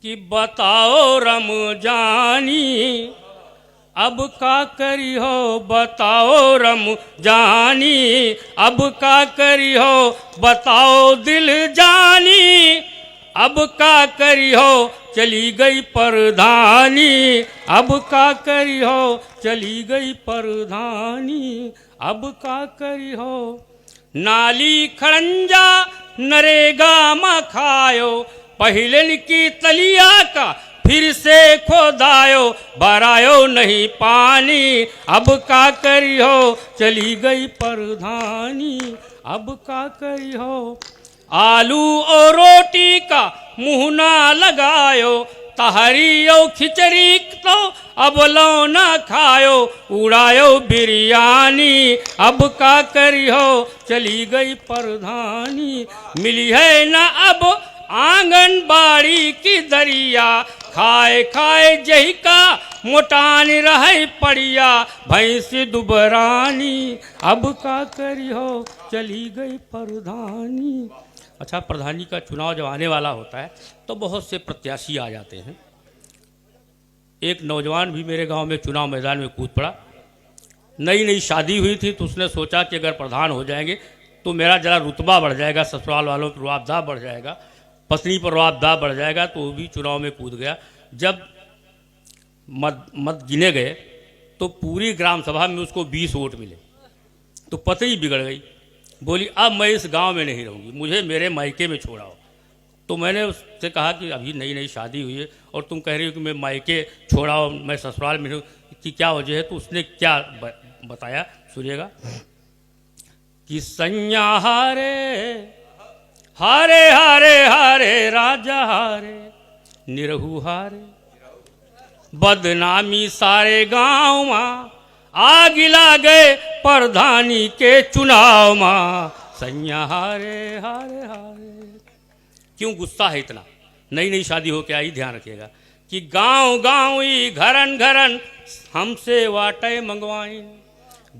कि बताओ रमजानी अब का करी हो, बताओ रमजानी अब का करी हो, बताओ दिल जानी अब का करी हो, चली गई परधानी अब का करी हो, चली गई परधानी अब का करी हो। नाली खड़ंजा नरेगा में खायो, पहिलन की तलिया का फिर से खोदायो, भरायो नहीं पानी अब का करी हो, चली गई परधानी अब का करी हो। आलू और रोटी का मुँह ना लगायो, तहरी और खिचड़ी तो अब लो ना खायो, उड़ायो बिरयानी अब का करी हो, चली गई परधानी। मिली है ना अब आंगनबाड़ी की दरिया, खाए खाए जही का मोटान रहे पड़िया, भैंस दुबरानी अब का करी हो, चली गई परधानी। अच्छा, प्रधानी का चुनाव जब आने वाला होता है तो बहुत से प्रत्याशी आ जाते हैं। एक नौजवान भी मेरे गांव में चुनाव मैदान में कूद पड़ा। नई नई शादी हुई थी तो उसने सोचा कि अगर प्रधान हो जाएंगे तो मेरा जरा रुतबा बढ़ जाएगा, ससुराल वालों पर रुआबदाब बढ़ जाएगा, पत्नी पर रुआबदाब बढ़ जाएगा, तो वो भी चुनाव में कूद गया। जब मत गिने गए तो पूरी ग्राम सभा में उसको 20 वोट मिले, तो पत्नी बिगड़ गई, बोली अब मैं इस गांव में नहीं रहूँगी, मुझे मेरे मायके में छोड़ाओ। तो मैंने उससे कहा कि अभी नई नई शादी हुई है और तुम कह रही हो कि मैं मायके छोड़ाओ, मैं ससुराल में हूँ, कि क्या वजह है? तो उसने क्या बताया, सुनिएगा। कि सैया हारे हारे हारे हारे राजा हारे, निरहू हारे, बदनामी सारे गाँव माँ, आग गए प्रधानी के चुनाव माँ, सैया हारे हारे हारे। क्यों गुस्सा है इतना? नई नई शादी हो के आई, ध्यान रखिएगा। कि गांव गांव ही घरन घरन हमसे वाटे मंगवाइन,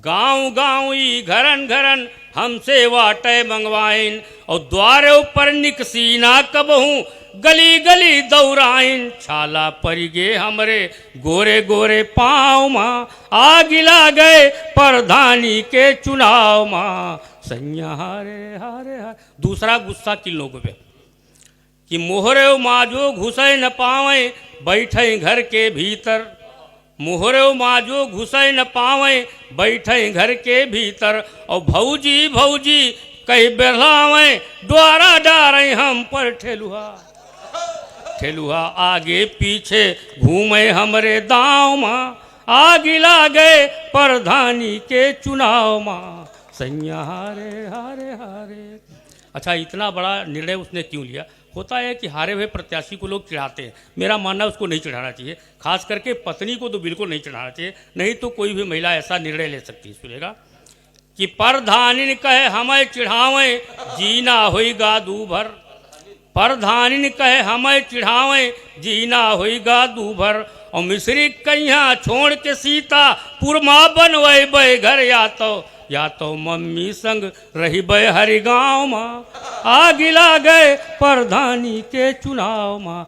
गांव गांव ही घरन घरन हमसे वाटे मंगवाइन, और द्वारे ऊपर निकसीना कबहूँ गली गली दौड़ाइन, छाला परी गे हमरे गोरे गोरे पाँव माँ, आगिला गए प्रधानी के चुनाव माँ, सैया हारे हारे हारे। दूसरा गुस्सा किन लोगों पे? कि मोहरे माजो घुसे न पावे, बैठे घर के भीतर, मोहरे माजो घुसे न पावे, बैठे घर के भीतर, और भौजी भौजी कहीं बेलावे, द्वारा डारे हम पर ठेलुहा, ठेलुहा आगे पीछे घूमे हमरे दाँव माँ, आगिला गए प्रधानी के चुनाव माँ, सैया हारे हारे हारे। अच्छा, इतना बड़ा निर्णय उसने क्यों लिया? होता है कि हारे हुए प्रत्याशी को लोग चिढ़ाते हैं, मेरा मानना है उसको नहीं चिढ़ाना चाहिए, खास करके पत्नी को तो बिल्कुल नहीं चिढ़ाना चाहिए, नहीं तो कोई भी महिला ऐसा निर्णय ले सकती है। सुनेगा। कि प्रधानी कहे हमें चिढ़ावें, जीना होइगा दूभर, प्रधानी कहे हमें चिढ़ावें, जीना होइगा दूभर, और मिश्री कहिया छोड़ के सीता पुरमा बनवे बे घर, या तो मम्मी संग रही बे हरि गाँव माँ, आगिला गए प्रधानी के चुनाव माँ,